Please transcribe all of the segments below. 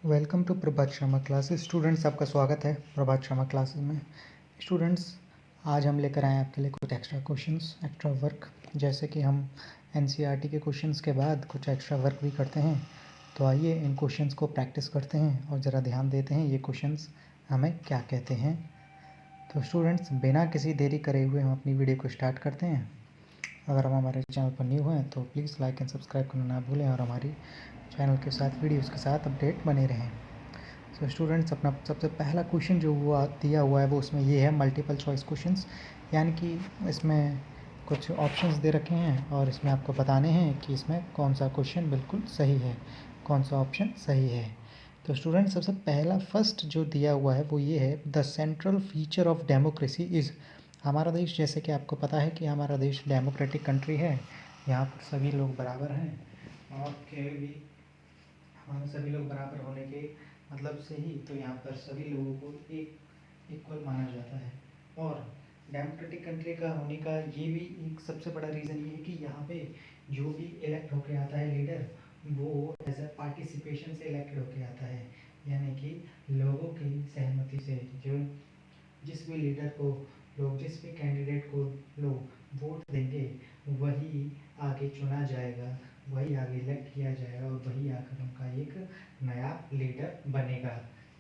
Welcome to Prabhat Sharma classes. Students, आपका स्वागत है प्रभात शर्मा क्लासेस में। स्टूडेंट्स, आज हम लेकर आए आपके लिए कुछ एक्स्ट्रा क्वेश्चंस, एक्स्ट्रा वर्क। जैसे कि हम एनसीईआरटी के क्वेश्चंस के बाद कुछ एक्स्ट्रा वर्क भी करते हैं, तो आइए इन क्वेश्चंस को प्रैक्टिस करते हैं और ज़रा ध्यान देते हैं ये क्वेश्चंस हमें क्या कहते हैं। तो स्टूडेंट्स, बिना किसी देरी करे हुए हम अपनी वीडियो को स्टार्ट करते हैं। अगर हम हमारे चैनल पर न्यू हैं तो प्लीज़ लाइक एंड सब्सक्राइब करना ना भूलें और हमारी चैनल के साथ, वीडियोज़ के साथ अपडेट बने रहें। तो स्टूडेंट्स, अपना सबसे पहला क्वेश्चन जो दिया हुआ है वो उसमें ये है मल्टीपल चॉइस क्वेश्चंस, यानी कि इसमें कुछ ऑप्शंस दे रखे हैं और इसमें आपको बताने हैं कि इसमें कौन सा क्वेश्चन बिल्कुल सही है, कौन सा ऑप्शन सही है। तो स्टूडेंट्स, सबसे पहला फर्स्ट जो दिया हुआ है वो ये है, the central feature of democracy is. हमारा देश, जैसे कि आपको पता है कि हमारा देश डेमोक्रेटिक कंट्री है, यहाँ पर सभी लोग बराबर हैं और भी हमारे सभी लोग बराबर होने के मतलब से ही तो यहाँ पर सभी लोगों को एक इक्वल माना जाता है। और डेमोक्रेटिक कंट्री का होने का ये भी एक सबसे बड़ा रीज़न ये है कि यहाँ पे जो भी इलेक्ट होके आता है लीडर, वो एज अ पार्टिसिपेशन से इलेक्ट होके आता है, यानी कि लोगों की सहमति से। जो जिस भी लीडर को लोग, जिस भी कैंडिडेट को लोग वोट देंगे, वही आगे चुना जाएगा, वही आगे इलेक्ट किया जाएगा और वही आकर उनका एक नया लीडर बनेगा।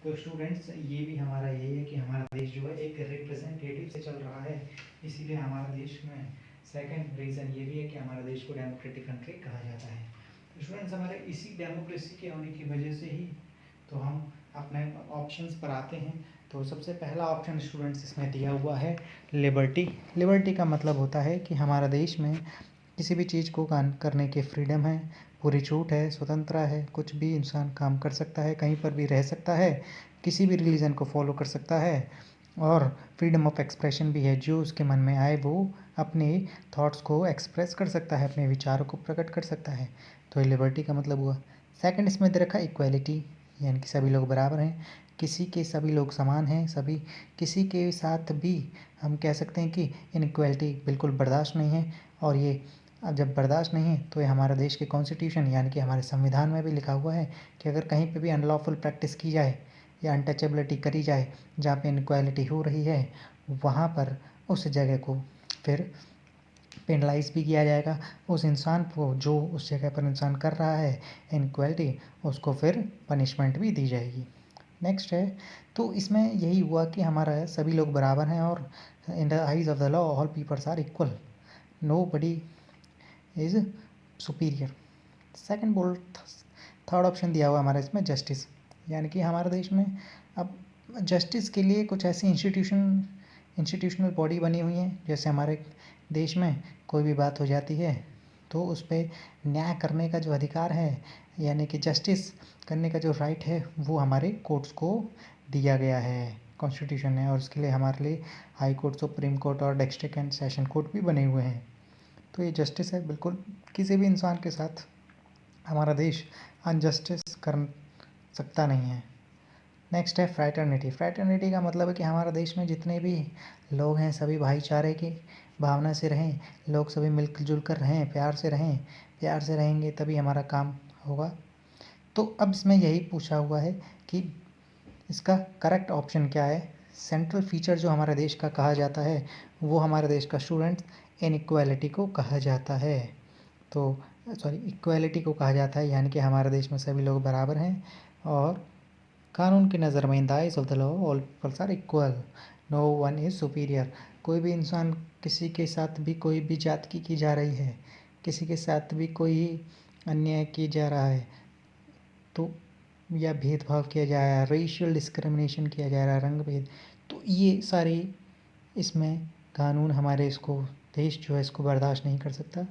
तो स्टूडेंट्स, ये भी हमारा यही है कि हमारा देश जो है एक रिप्रेजेंटेटिव से चल रहा है, इसीलिए हमारा देश में सेकंड रीज़न ये भी है कि हमारा देश को डेमोक्रेटिक कंट्री कहा जाता है। तो स्टूडेंट्स, हमारे इसी डेमोक्रेसी के होने की वजह से ही तो हम अपने ऑप्शंस पर आते हैं। तो सबसे पहला ऑप्शन स्टूडेंट्स इसमें दिया हुआ है लिबर्टी। लिबर्टी का मतलब होता है कि हमारा देश में किसी भी चीज़ को करने की फ्रीडम है, पूरी छूट है, स्वतंत्र है, कुछ भी इंसान काम कर सकता है, कहीं पर भी रह सकता है, किसी भी रिलीजन को फॉलो कर सकता है और फ्रीडम ऑफ एक्सप्रेशन भी है। जो उसके मन में आए वो अपने थॉट्स को एक्सप्रेस कर सकता है, अपने विचारों को प्रकट कर सकता है। तो ये लिबर्टी का मतलब हुआ। सेकंड इसमें दे रखा इक्वालिटी, यानी कि सभी लोग बराबर हैं, किसी के सभी लोग समान हैं, सभी किसी के साथ भी हम कह सकते हैं कि इनइक्वालिटी बिल्कुल बर्दाश्त नहीं है। और ये अब जब बर्दाश्त नहीं है तो ये हमारे देश के कॉन्स्टिट्यूशन यानी कि हमारे संविधान में भी लिखा हुआ है कि अगर कहीं पे भी अनलॉफुल प्रैक्टिस की जाए या अनटचेबिलिटी करी जाए, जहाँ पे इनइक्वालिटी हो रही है, वहाँ पर उस जगह को फिर पेनलाइज भी किया जाएगा। उस इंसान को, जो उस जगह पर इंसान कर रहा है इनइक्वालिटी, उसको फिर पनिशमेंट भी दी जाएगी। नेक्स्ट है, तो इसमें यही हुआ कि हमारा सभी लोग बराबर हैं और in the eyes of the law all peoples are equal, nobody is superior. Second bolt, third option दिया हुआ हमारा इसमें जस्टिस, यानी कि हमारे देश में अब जस्टिस के लिए कुछ ऐसी इंस्टीट्यूशनल बॉडी बनी हुई हैं। जैसे हमारे देश में कोई भी बात हो जाती है तो उस पर न्याय करने का जो अधिकार है, यानी कि जस्टिस करने का जो राइट है, वो हमारे कोर्ट्स को दिया गया है, कॉन्स्टिट्यूशन है। और उसके लिए हमारे लिए हाई कोर्ट, सुप्रीम कोर्ट और डिस्ट्रिक्ट एंड सेशन कोर्ट भी बने हुए हैं। तो ये जस्टिस है, बिल्कुल किसी भी इंसान के साथ हमारा देश अनजस्टिस कर सकता नहीं है। नेक्स्ट है फ्रैटर्निटी। फ्रैटर्निटी का मतलब है कि हमारे देश में जितने भी लोग हैं सभी भाईचारे की भावना से रहें, लोग सभी मिलजुल कर रहें, प्यार से रहें। प्यार से रहेंगे तभी हमारा काम होगा। तो अब इसमें यही पूछा हुआ है कि इसका करेक्ट ऑप्शन क्या है। सेंट्रल फीचर जो हमारे देश का कहा जाता है वो हमारे देश का स्टूडेंट्स इनइक्वालिटी को कहा जाता है। तो इक्वालिटी को कहा जाता है, यानी कि हमारे देश में सभी लोग बराबर हैं और कानून की नज़र में in the eyes of the law all peoples are equal, no one is superior. कोई भी इंसान, किसी के साथ भी कोई भी जात की जा रही है, किसी के साथ भी कोई अन्याय किया जा रहा है तो, या भेदभाव किया जा रहा है, रेशियल डिस्क्रिमिनेशन किया जा रहा है, रंग भेद, तो ये सारी इसमें कानून हमारे इसको, देश जो है इसको बर्दाश्त नहीं कर सकता।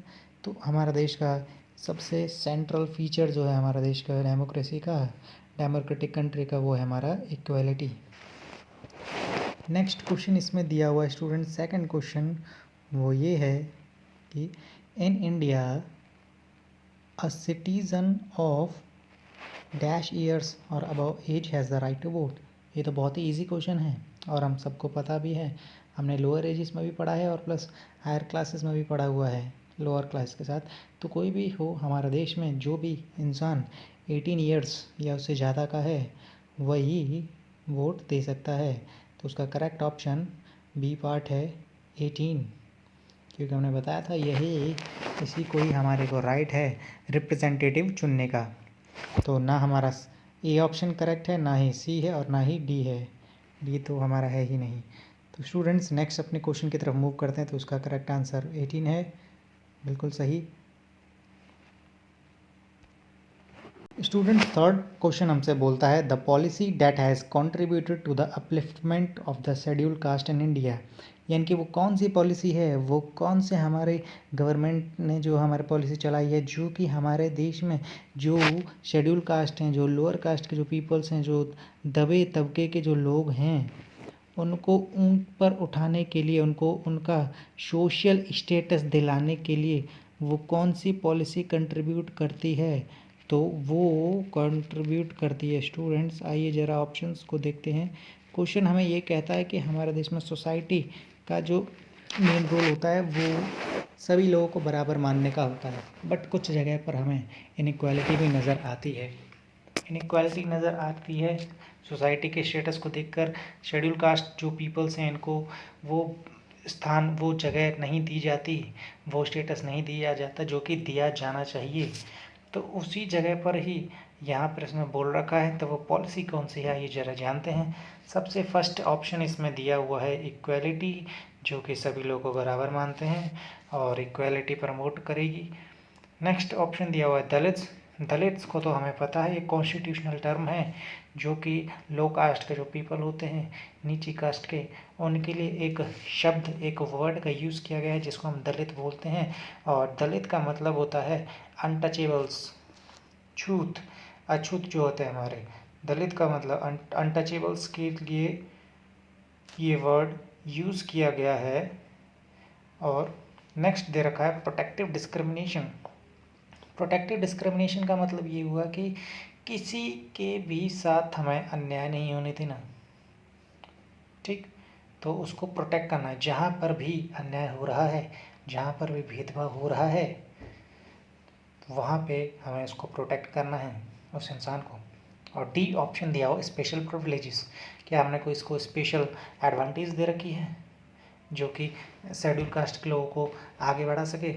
तो हमारा देश का सबसे सेंट्रल फीचर जो है हमारा देश का डेमोक्रेसी का, डेमोक्रेटिक कंट्री का, वो है हमारा इक्वालिटी। नेक्स्ट क्वेश्चन इसमें दिया हुआ है स्टूडेंट, सेकंड क्वेश्चन वो ये है कि in India a citizen of dash years और above age has the right to vote. ये तो बहुत ही इजी क्वेश्चन है और हम सबको पता भी है, हमने लोअर एजेस में भी पढ़ा है और प्लस हायर क्लासेस में भी पढ़ा हुआ है। लोअर क्लास के साथ। तो कोई भी हो हमारे देश में, जो भी इंसान 18 ईयर्स या उससे ज़्यादा का है वही वोट दे सकता है। तो उसका करेक्ट ऑप्शन बी पार्ट है 18, क्योंकि हमने बताया था यही इसी को ही हमारे को राइट है रिप्रेजेंटेटिव चुनने का। तो ना हमारा ए ऑप्शन करेक्ट है, ना ही सी है और ना ही डी है। डी तो हमारा है ही नहीं। तो स्टूडेंट्स नेक्स्ट अपने क्वेश्चन की तरफ मूव करते हैं। तो उसका करेक्ट आंसर 18 है, बिल्कुल सही। स्टूडेंट थर्ड क्वेश्चन हमसे बोलता है the policy that has contributed to the upliftment of the schedule caste in India. यानी कि वो कौन सी पॉलिसी है, वो कौन से हमारे गवर्नमेंट ने जो हमारे पॉलिसी चलाई है जो कि हमारे देश में जो शेड्यूल कास्ट हैं, जो लोअर कास्ट के जो पीपल्स हैं, जो दबे तबके के जो लोग हैं, उनको ऊपर उठाने के लिए, उनको उनका सोशल स्टेटस दिलाने के लिए वो कौन सी पॉलिसी कंट्रीब्यूट करती है। तो वो कंट्रीब्यूट करती है स्टूडेंट्स, आइए ज़रा ऑप्शंस को देखते हैं। क्वेश्चन हमें ये कहता है कि हमारे देश में सोसाइटी का जो मेन रोल होता है वो सभी लोगों को बराबर मानने का होता है, बट कुछ जगह पर हमें इनइक्वालिटी भी नज़र आती है। इनइक्वालिटी नज़र आती है सोसाइटी के स्टेटस को देखकर। शेड्यूल कास्ट जो पीपल्स हैं इनको वो स्थान, वो जगह नहीं दी जाती, वो स्टेटस नहीं दिया जाता जो कि दिया जाना चाहिए। तो उसी जगह पर ही यहाँ पर इसमें बोल रखा है। तो वो पॉलिसी कौन सी है ये ज़रा जानते हैं। सबसे फर्स्ट ऑप्शन इसमें दिया हुआ है इक्वलिटी, जो कि सभी लोगों को बराबर मानते हैं और इक्वलिटी प्रमोट करेगी। नेक्स्ट ऑप्शन दिया हुआ है दलित्स। दलित्स को तो हमें पता है ये कॉन्स्टिट्यूशनल टर्म है, जो कि लो कास्ट के जो पीपल होते हैं, नीची कास्ट के, उनके लिए एक शब्द, एक वर्ड का यूज़ किया गया है जिसको हम दलित बोलते हैं। और दलित का मतलब होता है अनटचेबल्स, छूत, अछूत जो होते हैं हमारे। दलित का मतलब अनटचेबल्स के लिए ये वर्ड यूज़ किया गया है। और नेक्स्ट दे रखा है प्रोटेक्टिव डिस्क्रिमिनेशन। प्रोटेक्टिव डिस्क्रिमिनेशन का मतलब ये हुआ कि किसी के भी साथ हमें अन्याय नहीं होने देना, ठीक। तो उसको प्रोटेक्ट करना है, जहाँ पर भी अन्याय हो रहा है, जहाँ पर भी भेदभाव हो रहा है, वहाँ पे हमें उसको प्रोटेक्ट करना है उस इंसान को। और डी ऑप्शन दिया हो स्पेशल प्रिविलेजेस, क्या हमने कोई इसको स्पेशल एडवांटेज दे रखी है जो कि शेड्यूल कास्ट के लोगों को आगे बढ़ा सके।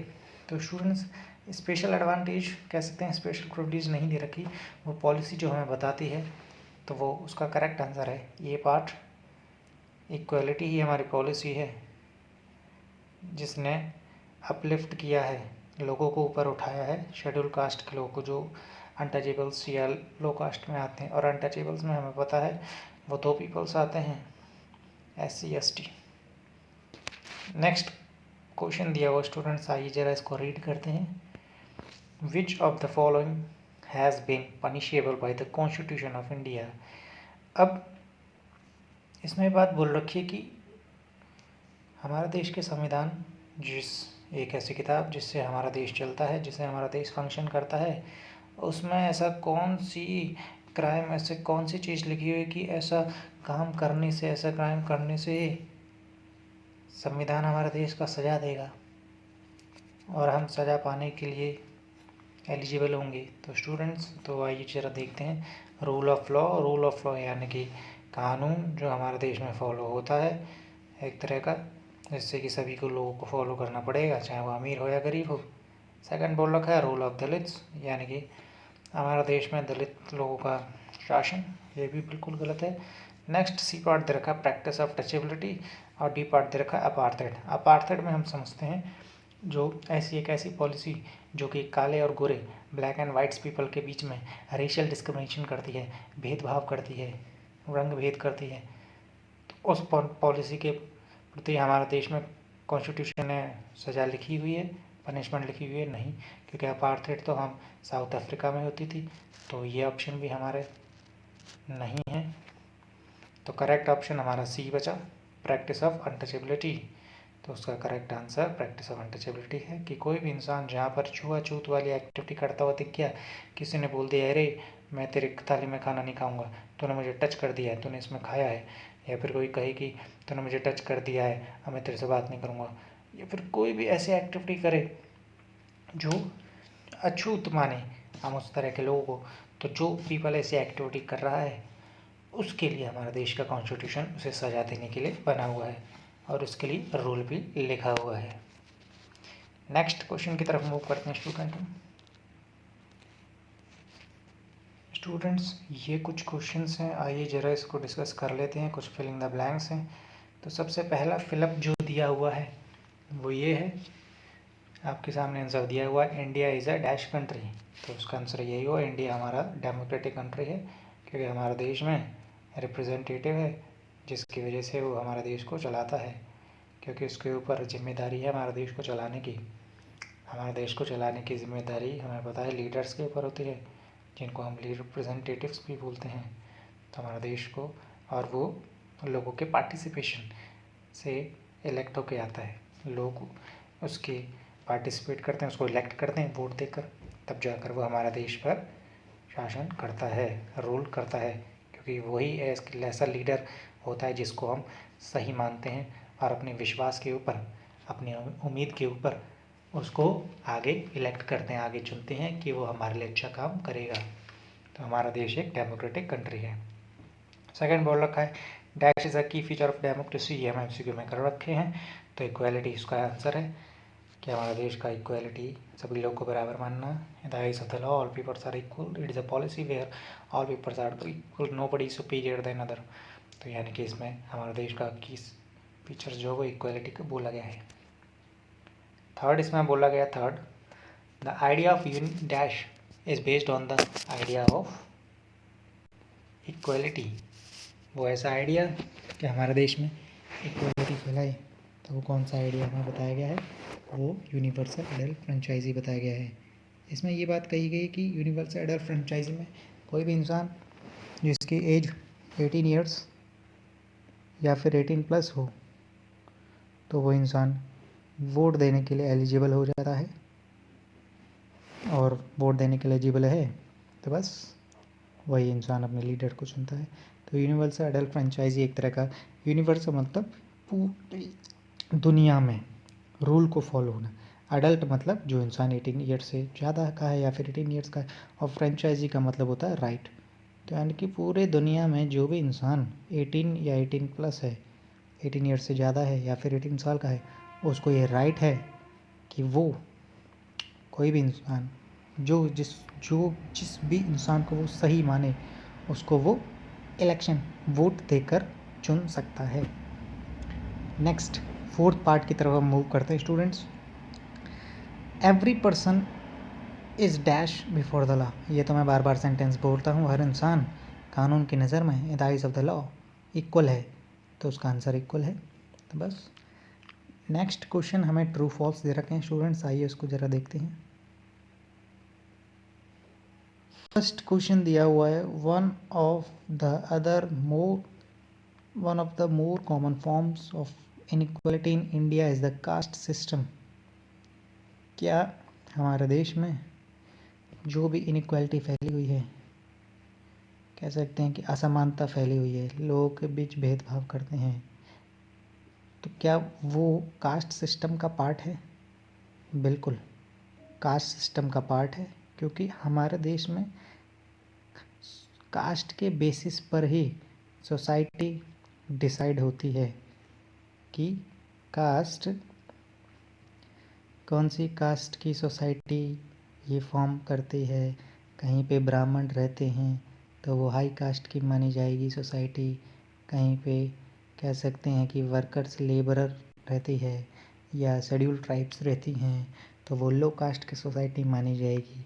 तो स्टूडेंट्स स्पेशल एडवांटेज कह सकते हैं, स्पेशल प्रिविलेज नहीं दे रखी, वो पॉलिसी जो हमें बताती है। तो वो उसका करेक्ट आंसर है ये पार्ट। इक्वलिटी ही हमारी पॉलिसी है जिसने अपलिफ्ट किया है, लोगों को ऊपर उठाया है, शेड्यूल कास्ट के लोगों को जो अनटचेबल्स या लो कास्ट में आते हैं। और अनटचेबल्स में हमें पता है वो दो पीपल्स आते हैं, SC ST। नेक्स्ट क्वेश्चन दिया हुआ स्टूडेंट्स, आइए जरा इसको रीड करते हैं। Which of the following has been punishable by the constitution of India. अब इसमें बात बोल रखी है कि हमारा देश के संविधान, जिस एक ऐसी किताब जिससे हमारा देश चलता है, जिससे हमारा देश फंक्शन करता है, उसमें ऐसा कौन सी क्राइम, ऐसे कौन सी चीज़ लिखी हुई कि ऐसा काम करने से, ऐसा क्राइम करने से संविधान हमारे देश का सज़ा देगा और हम सज़ा पाने के लिए एलिजिबल होंगे। तो स्टूडेंट्स तो आइए ज़रा देखते हैं। Rule of law, rule of law यानी कि कानून जो हमारे देश में फॉलो होता है एक तरह का, जिससे कि सभी को लोगों को फॉलो करना पड़ेगा, चाहे वो अमीर हो या गरीब हो। सेकंड बोल रखा है रूल ऑफ दलित्स, यानी कि हमारा देश में दलित लोगों का शासन, ये भी बिल्कुल गलत है। नेक्स्ट सी पार्ट दे रखा है प्रैक्टिस ऑफ टचेबिलिटी, और डी पार्ट दे रखा है अपार्थेड। अपार्थेड में हम समझते हैं जो एक ऐसी पॉलिसी जो कि काले और गोरे, ब्लैक एंड वाइट्स पीपल के बीच में रेशियल डिस्क्रिमिनेशन करती है, भेदभाव करती है, रंग भेद करती है। तो उस पॉलिसी के प्रति हमारे देश में कॉन्स्टिट्यूशन ने सज़ा लिखी हुई है, पनिशमेंट लिखी हुई है नहीं, क्योंकि अपार्थेड तो हम साउथ अफ्रीका में होती थी। तो ये ऑप्शन भी हमारे नहीं है। तो करेक्ट ऑप्शन हमारा सी बचा, प्रैक्टिस ऑफ अनटचेबिलिटी। तो उसका correct answer practice of untouchability है कि कोई भी इंसान जहाँ पर छुआछूत वाली एक्टिविटी करता हुआ दिख गया, किसी ने बोल दिया अरे मैं तेरे थाली में खाना नहीं खाऊंगा, तूने मुझे टच कर दिया है, तूने इसमें खाया है, या फिर कोई कहे कि तूने मुझे टच कर दिया है, अब मैं तेरे से बात नहीं करूँगा, या फिर कोई भी ऐसी एक्टिविटी करे जो अछूत माने हम उस तरह के लोगों को, तो जो पीपल ऐसी एक्टिविटी कर रहा है उसके लिए हमारा देश का कॉन्स्टिट्यूशन उसे सजा देने के लिए बना हुआ है और उसके लिए रूल भी लिखा हुआ है। नेक्स्ट क्वेश्चन की तरफ मूव करते हैं स्टूडेंट्स ये कुछ क्वेश्चंस हैं, आइए ज़रा इसको डिस्कस कर लेते हैं। कुछ फिलिंग द ब्लैंक्स हैं। तो सबसे पहला फिलअप जो दिया हुआ है वो ये है, आपके सामने आंसर दिया हुआ है, India is a dash country. तो उसका आंसर यही होगा, इंडिया हमारा डेमोक्रेटिक कंट्री है, क्योंकि हमारे देश में रिप्रेजेंटेटिव है जिसकी वजह से वो हमारे देश को चलाता है, क्योंकि उसके ऊपर जिम्मेदारी है हमारे देश को चलाने की। हमारे देश को चलाने की जिम्मेदारी हमें पता है लीडर्स के ऊपर होती है, जिनको हम रिप्रेजेंटेटिव्स भी बोलते हैं। तो हमारे देश को, और वो लोगों के पार्टिसिपेशन से इलेक्ट होके आता है, लोग उसके पार्टिसिपेट करते हैं, उसको इलेक्ट करते हैं वोट देकर, तब जाकर वो हमारा देश पर शासन करता है, रूल करता है, क्योंकि वही ऐसा लीडर होता है जिसको हम सही मानते हैं और अपने विश्वास के ऊपर, अपनी उम्मीद के ऊपर उसको आगे इलेक्ट करते हैं, आगे चुनते हैं कि वो हमारे लिए अच्छा काम करेगा। तो हमारा देश एक डेमोक्रेटिक कंट्री है। सेकंड बोल रखा है, डैश इज़ अ की फीचर ऑफ डेमोक्रेसी, ये हम एमसीक्यू में कर रखे हैं। तो इक्वालिटी इसका आंसर है कि हमारा देश का इक्वालिटी, सभी लोग को बराबर मानना, the eyes of the law all peoples are equal, it is a policy where all peoples are equal, nobody superior than other. तो यानी कि इसमें हमारे देश का की फीचर जो वो इक्वालिटी को बोला गया है। थर्ड इसमें बोला गया, थर्ड, द आइडिया ऑफ यून dash is based on the idea of equality. वो ऐसा आइडिया कि हमारे देश में इक्वालिटी फैलाए, तो वो कौन सा आइडिया हमें बताया गया है, वो यूनिवर्सल एडल्ट फ्रेंचाइजी बताया गया है। इसमें ये बात कही गई कि यूनिवर्सल एडल्ट फ्रेंचाइजी में कोई भी इंसान जिसकी एज 18 ईयर्स या फिर 18 प्लस हो, तो वो इंसान वोट देने के लिए एलिजिबल हो जाता है, और वोट देने के लिए एलिजिबल है तो बस वही इंसान अपने लीडर को चुनता है। तो यूनिवर्सल एडल्ट फ्रेंचाइजी एक तरह का, यूनिवर्सल मतलब पूरी दुनिया में रूल को फॉलो होना, अडल्ट मतलब जो इंसान 18 ईयर्स से ज़्यादा का है या फिर 18 ईयर्स का है, और फ्रेंचाइजी का मतलब होता है राइट। तो यानी कि पूरे दुनिया में जो भी इंसान 18 या 18 प्लस है, 18 ईयर्स से ज़्यादा है या फिर 18 साल का है, उसको ये राइट है कि वो कोई भी इंसान जो जिस भी इंसान को वो सही माने उसको वो इलेक्शन वोट देकर चुन सकता है। नेक्स्ट फोर्थ पार्ट की तरफ हम मूव करते हैं students. Every person is dash before the law, ये तो मैं बार बार सेंटेंस बोलता हूँ, हर इंसान कानून की नज़र में in the eyes of the law equal है, तो उसका आंसर इक्वल है। तो बस नेक्स्ट क्वेश्चन हमें ट्रू फॉल्स दे रखे हैं स्टूडेंट्स, आइए उसको ज़रा देखते हैं। फर्स्ट क्वेश्चन दिया हुआ है, one of the more common forms of inequality in India is the caste system. क्या हमारे देश में जो भी इनइक्वालिटी फैली हुई है, कह सकते हैं कि असमानता फैली हुई है, लोगों के बीच भेदभाव करते हैं, तो क्या वो कास्ट सिस्टम का पार्ट है? बिल्कुल कास्ट सिस्टम का पार्ट है, क्योंकि हमारे देश में कास्ट के बेसिस पर ही सोसाइटी डिसाइड होती है कि कास्ट, कौन सी कास्ट की सोसाइटी ये फॉर्म करती है। कहीं पे ब्राह्मण रहते हैं तो वो हाई कास्ट की मानी जाएगी सोसाइटी, कहीं पे कह सकते हैं कि वर्कर्स लेबरर रहती है या शेड्यूल ट्राइब्स रहती हैं तो वो लो कास्ट की सोसाइटी मानी जाएगी।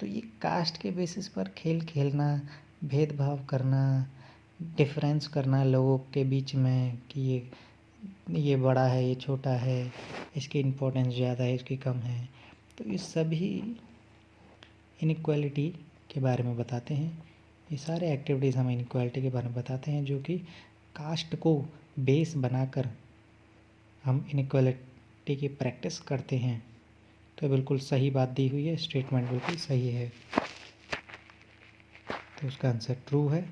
तो ये कास्ट के बेसिस पर खेल खेलना, भेदभाव करना, डिफरेंस करना लोगों के बीच में कि ये बड़ा है, ये छोटा है, इसकी इम्पोर्टेंस ज़्यादा है, इसकी कम है, तो ये सभी इनइक्वालिटी के बारे में बताते हैं। ये सारे एक्टिविटीज़ हमें इनइक्वालिटी के बारे में बताते हैं, जो कि कास्ट को बेस बनाकर हम इनइक्वालिटी की प्रैक्टिस करते हैं। तो बिल्कुल सही बात दी हुई है, स्टेटमेंट बिल्कुल सही है, तो उसका आंसर ट्रू है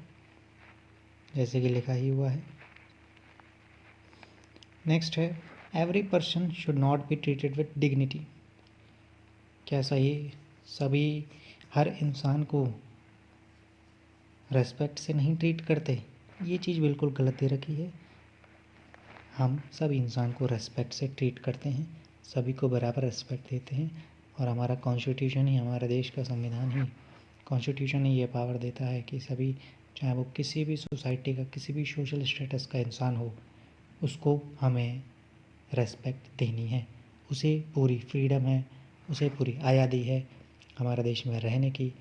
जैसे कि लिखा ही हुआ है। नेक्स्ट है, every person should not be treated with dignity. क्या सही सभी हर इंसान को रेस्पेक्ट से नहीं ट्रीट करते? ये चीज़ बिल्कुल गलत दे रखी है। हम सभी इंसान को रेस्पेक्ट से ट्रीट करते हैं, सभी को बराबर रेस्पेक्ट देते हैं और हमारा कॉन्स्टिट्यूशन ही, हमारे देश का संविधान ही, कॉन्स्टिट्यूशन ही ये पावर देता है कि सभी, चाहे वो किसी भी सोसाइटी का, किसी भी सोशल स्टेटस का इंसान हो, उसको हमें रेस्पेक्ट देनी है। उसे पूरी फ्रीडम है, उसे पूरी आज़ादी है हमारे देश में रहने की,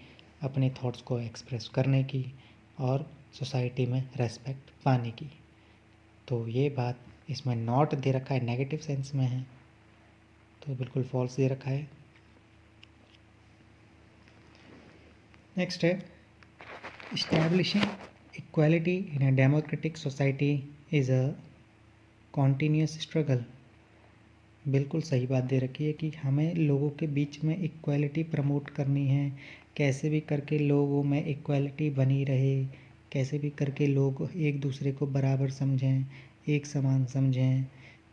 अपने थॉट्स को एक्सप्रेस करने की और सोसाइटी में रेस्पेक्ट पाने की। तो ये बात इसमें नॉट दे रखा है, नेगेटिव सेंस में है, तो बिल्कुल फॉल्स दे रखा है। नेक्स्ट है, establishing equality in a democratic society is a continuous struggle. बिल्कुल सही बात दे रखी है कि हमें लोगों के बीच में इक्वालिटी प्रमोट करनी है, कैसे भी करके लोगों में इक्वालिटी बनी रहे, कैसे भी करके लोग एक दूसरे को बराबर समझें, एक समान समझें।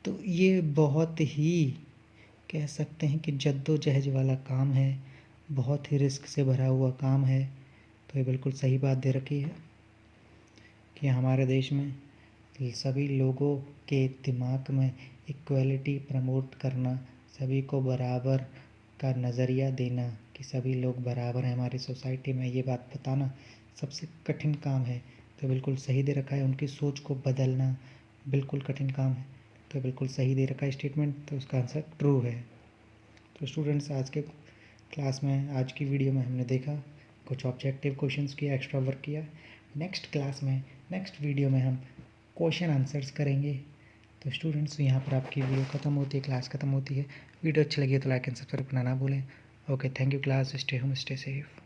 तो ये बहुत ही, कह सकते हैं कि जद्दोजहद वाला काम है, बहुत ही रिस्क से भरा हुआ काम है। तो ये बिल्कुल सही बात दे रखी है कि हमारे देश में सभी लोगों के दिमाग में इक्वलिटी प्रमोट करना, सभी को बराबर का नज़रिया देना कि सभी लोग बराबर हैं हमारी सोसाइटी में, ये बात बताना सबसे कठिन काम है। तो बिल्कुल सही दे रखा है, उनकी सोच को बदलना बिल्कुल कठिन काम है। तो बिल्कुल सही दे रखा है स्टेटमेंट, तो उसका आंसर ट्रू है। तो स्टूडेंट्स, आज के क्लास में, आज की वीडियो में हमने देखा, कुछ ऑब्जेक्टिव क्वेश्चंस किया, एक्स्ट्रा वर्क किया। नेक्स्ट क्लास में, नेक्स्ट वीडियो में हम क्वेश्चन आंसर्स करेंगे। तो स्टूडेंट्स, यहाँ पर आपकी वीडियो ख़त्म होती है, क्लास ख़त्म होती है। वीडियो अच्छी लगी तो लाइक एंड सब्सक्राइब करना ना भूलें। Okay, thank you class, stay home, stay safe.